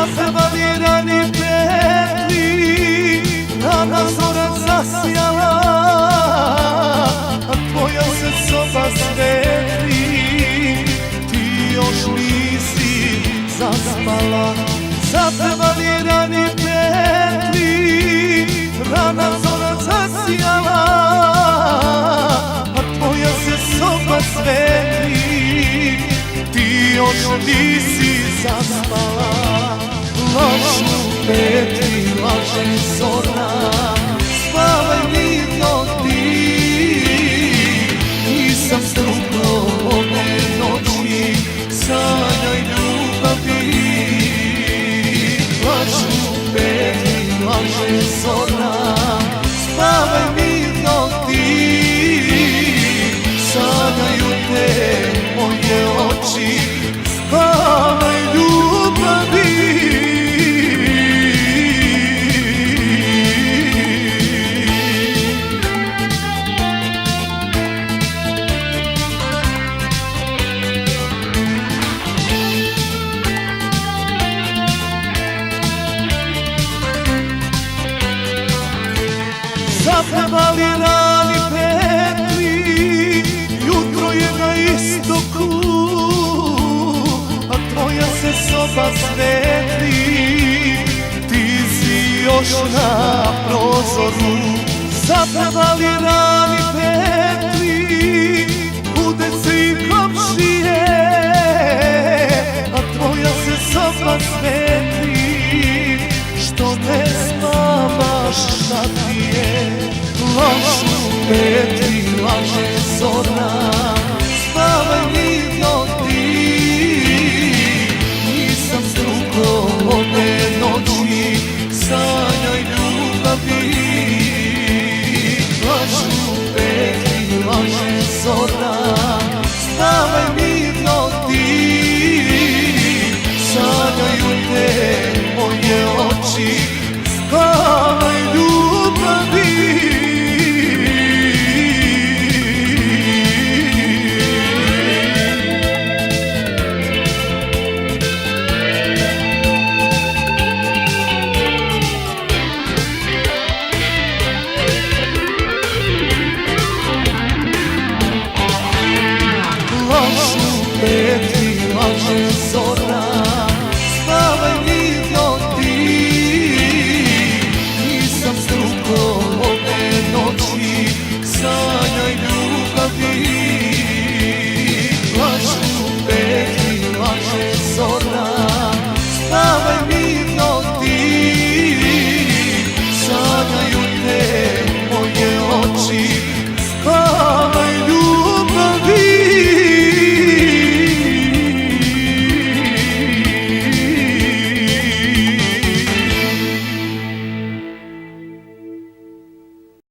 Zaprevalirani petli, rana zora zasjala, a tvoja se soba svetli, ti još nisi zaspala. Zaprevalirani petli, rana zora zasjala, a tvoja se soba svetli, ti još nisi zaspala. Lažu petli, laže zora, spavaj mirno ti. Nisam struklo ove noći, sanjaj ljubavi. Lažu petli, laže zora, spavaj mirno ti. Sanjaju te moje oči, spavaj ljubavi. Zaprevalirani petli, jutro je na istoku, a tvoja se soba svetli, ti si još na prozoru. Zaprevalirani petli, bude si komšije, a tvoja se soba svetli, što ne spavaš, šta ti je? Lažu petli, laže zora, spavaj mirno ti. Nisam struklo ove noći, sanjaj ljubavi. Lažu petli, laže zora, spavaj mirno ti. Sanjaju te